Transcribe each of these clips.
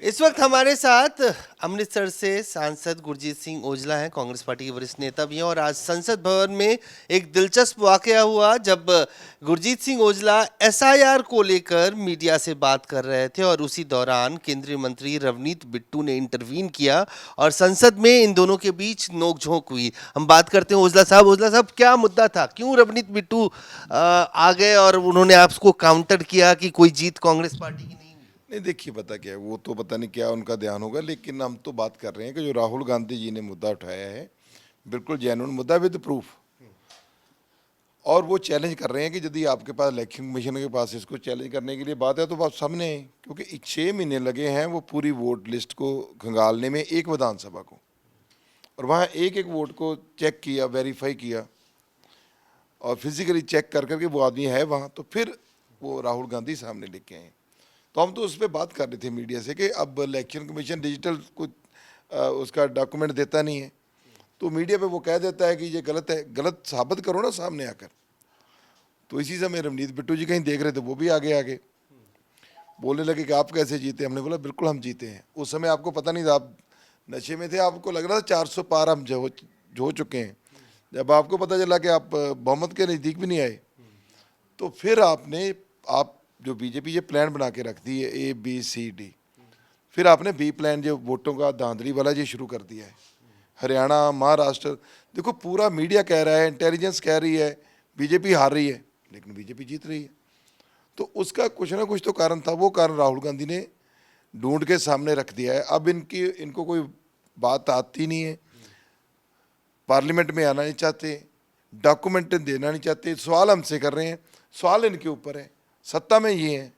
इस वक्त हमारे साथ अमृतसर से सांसद गुरजीत सिंह ओजला हैं, कांग्रेस पार्टी के वरिष्ठ नेता भी हैं। और आज संसद भवन में एक दिलचस्प वाकया हुआ जब गुरजीत सिंह ओजला एसआईआर को लेकर मीडिया से बात कर रहे थे और उसी दौरान केंद्रीय मंत्री रवनीत बिट्टू ने इंटरवीन किया और संसद में इन दोनों के बीच नोकझोंक हुई। हम बात करते हैं ओजला साहब। ओजला साहब, क्या मुद्दा था? क्यों रवनीत बिट्टू आ गए और उन्होंने आपको काउंटर किया कि कोई जीत कांग्रेस पार्टी की नहीं? नहीं, देखिए पता क्या है, वो तो पता नहीं क्या उनका ध्यान होगा, लेकिन हम तो बात कर रहे हैं कि जो राहुल गांधी जी ने मुद्दा उठाया है बिल्कुल जेन्युइन मुद्दा विद प्रूफ। और वो चैलेंज कर रहे हैं कि यदि आपके पास इलेक्शन कमीशन के पास इसको चैलेंज करने के लिए बात है तो बात सामने है, क्योंकि 6 महीने लगे हैं वो पूरी वोट लिस्ट को खंगालने में एक विधानसभा को, और वहाँ एक एक वोट को चेक किया, वेरीफाई किया और फिजिकली चेक कर करके वो आदमी है वहाँ, तो फिर वो राहुल गांधी सामने लेके आए। तो हम तो उस पर बात कर रहे थे मीडिया से कि अब इलेक्शन कमीशन डिजिटल कुछ उसका डॉक्यूमेंट देता नहीं है, तो मीडिया पे वो कह देता है कि ये गलत है। गलत साबित करो ना सामने आकर। तो इसी समय रवनीत बिट्टू जी कहीं देख रहे थे, वो भी आगे बोलने लगे कि आप कैसे जीते। हमने बोला बिल्कुल हम जीते हैं। उस समय आपको पता नहीं था, आप नशे में थे, आपको लग रहा था 400 पार हम हो चुके हैं। जब आपको पता चला कि आप बहुमत के नज़दीक भी नहीं आए, तो फिर आप जो बीजेपी ये प्लान बना के रखती है ABCD, फिर आपने बी प्लान जो वोटों का धांधली वाला ये शुरू कर दिया है। हरियाणा, महाराष्ट्र, देखो पूरा मीडिया कह रहा है, इंटेलिजेंस कह रही है बीजेपी हार रही है, लेकिन बीजेपी जीत रही है। तो उसका कुछ ना कुछ तो कारण था। वो कारण राहुल गांधी ने ढूंढ के सामने रख दिया है। अब इनको कोई बात आती नहीं है, पार्लियामेंट में आना नहीं चाहते, डॉक्यूमेंट देना नहीं चाहते, सवाल हमसे कर रहे हैं। सवाल इनके ऊपर है, सत्ता में ये है।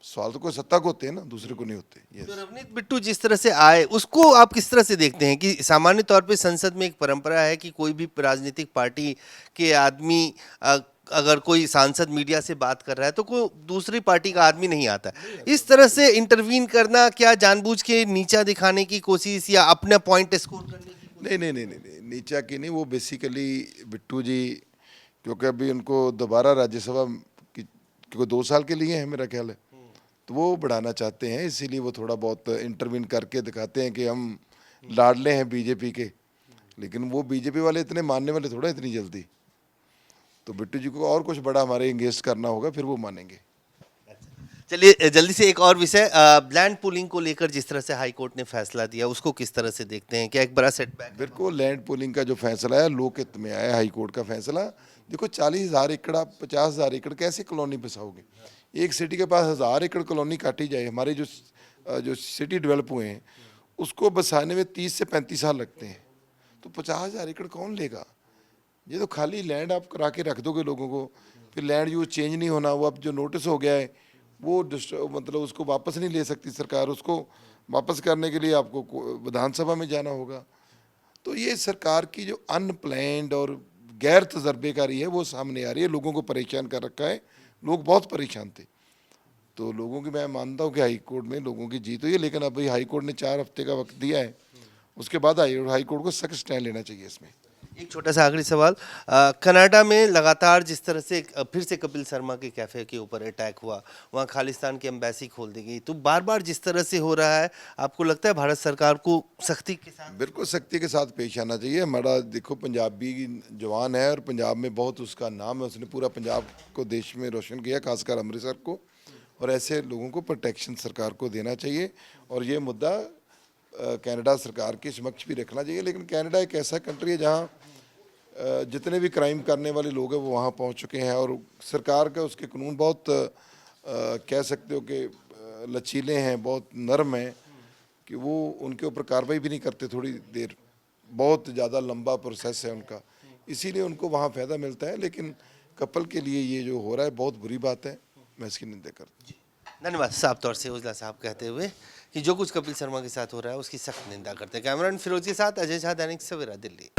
सवाल तो कोई सत्ता को होते हैं ना, दूसरे को नहीं होते। तो रवनीत बिट्टू जिस तरह से आए उसको आप किस तरह से देखते हैं कि सामान्य तौर पे संसद में एक परंपरा है कि कोई भी राजनीतिक पार्टी के आदमी अगर कोई सांसद मीडिया से बात कर रहा है तो कोई दूसरी पार्टी का आदमी नहीं आता। इस तरह से इंटरवीन करना क्या जानबूझ के नीचा दिखाने की कोशिश या अपना पॉइंट स्कोर करने की कोशिश? नहीं, नीचा की नहीं। वो बेसिकली बिट्टू जी, क्योंकि अभी उनको दोबारा राज्यसभा की, क्योंकि 2 साल के लिए है मेरा ख्याल है, तो वो बढ़ाना चाहते हैं, इसीलिए वो थोड़ा बहुत इंटरवीन करके दिखाते हैं कि हम लाडले हैं बीजेपी के। लेकिन वो बीजेपी वाले इतने मानने वाले थोड़ा इतनी जल्दी। तो बिट्टू जी को और कुछ बड़ा हमारे इंगेज करना होगा, फिर वो मानेंगे। चलिए जल्दी से एक और विषय, लैंड पूलिंग को लेकर जिस तरह से हाई कोर्ट ने फैसला दिया उसको किस तरह से देखते हैं? क्या एक बड़ा सेटबैक है? बिल्कुल, लैंड पूलिंग का जो फैसला है लोकहित में आया, हाई कोर्ट का फैसला। देखो 40,000 एकड़, आप 50,000 एकड़ कैसे कॉलोनी बसाओगे? एक सिटी के पास 1,000 एकड़ कॉलोनी काटी जाए। हमारे जो सिटी डेवलप हुए हैं उसको बसाने में 30 से 35 साल लगते हैं, तो 50,000 एकड़ कौन लेगा? ये तो खाली लैंड आप करा के रख दोगे लोगों को, फिर लैंड यूज चेंज नहीं होना। वो अब जो नोटिस हो गया है वो मतलब उसको वापस नहीं ले सकती सरकार। उसको वापस करने के लिए आपको विधानसभा में जाना होगा। तो ये सरकार की जो अनप्लैंड और गैर तजर्बेकारी है वो सामने आ रही है, लोगों को परेशान कर रखा है। लोग बहुत परेशान थे। तो लोगों की, मैं मानता हूँ कि हाई कोर्ट में लोगों की जीत हुई है, लेकिन अभी हाई कोर्ट ने 4 हफ्ते का वक्त दिया है, उसके बाद हाई कोर्ट को सख्त स्टैंड लेना चाहिए इसमें। एक छोटा सा आखिरी सवाल, कनाडा में लगातार जिस तरह से फिर से कपिल शर्मा के कैफे के ऊपर अटैक हुआ, वहाँ खालिस्तान की एम्बेसी खोल दी गई, तो बार बार जिस तरह से हो रहा है, आपको लगता है भारत सरकार को सख्ती के साथ? बिल्कुल सख्ती के साथ पेश आना चाहिए। हमारा देखो पंजाबी जवान है और पंजाब में बहुत उसका नाम है, उसने पूरा पंजाब को देश में रोशन किया, खासकर अमृतसर को। और ऐसे लोगों को प्रोटेक्शन सरकार को देना चाहिए। और ये मुद्दा कनाडा सरकार के समक्ष भी रखना चाहिए। लेकिन कनाडा एक ऐसा कंट्री है जहाँ जितने भी क्राइम करने वाले लोग हैं वो वहाँ पहुँच चुके हैं, और सरकार का उसके कानून बहुत कह सकते हो कि लचीले हैं, बहुत नरम हैं, कि वो उनके ऊपर कार्रवाई भी नहीं करते थोड़ी देर। बहुत ज़्यादा लंबा प्रोसेस है उनका, इसीलिए उनको वहाँ फ़ायदा मिलता है। लेकिन कपल के लिए ये जो हो रहा है बहुत बुरी बात है, मैं इसकी निंदा करता हूँ। धन्यवाद। साफ तौर से ओजला साहब कहते हुए कि जो कुछ कपिल शर्मा के साथ हो रहा है उसकी सख्त निंदा करते हैं। कैमरामैन फिरोज के साथ अजय झा, दैनिक सवेरा, दिल्ली।